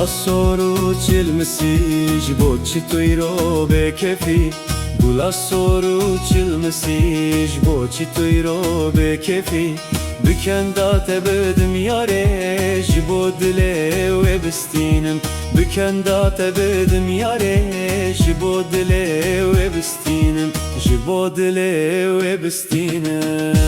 Gula soru çilmesi jbo çitoy ro bekefi Gula soru çilmesi jbo çitoy ro bekefi Bükenda tebedim yare jbo dile ve bistinem Bükenda tebedim yare jbo dile ve bistinem Jbo dile ve bistinem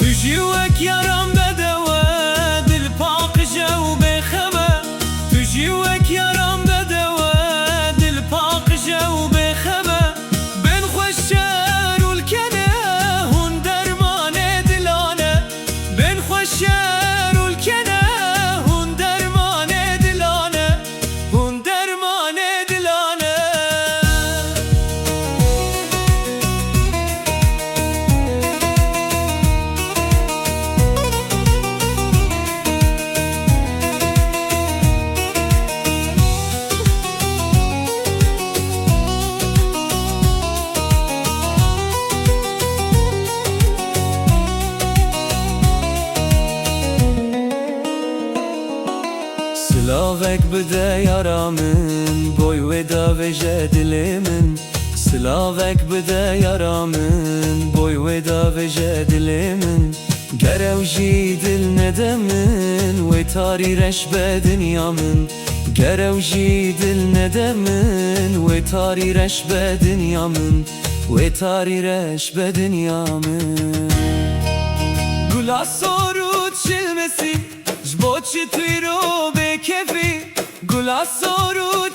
تجيوك يارم بدوى دل باقجة وبخبة تجيوك يارم بدوى دل باقجة وبخبة بين خوشار والكنة هون درمان دلانة بين خوشار والكنة هون درمان دلانة هون درمان دلانة Silavek bide yaramın boy veda ve jedilimin Silavek bide yaramın boy veda ve jedilimin Gerev jidil nedemin ve tari reşbe dünyamın Gerev jidil nedemin ve tari reşbe dünyamın ve tari reşbe dünyamın Gula soru çilmesi jbo çitoy ro bekefi Gula soru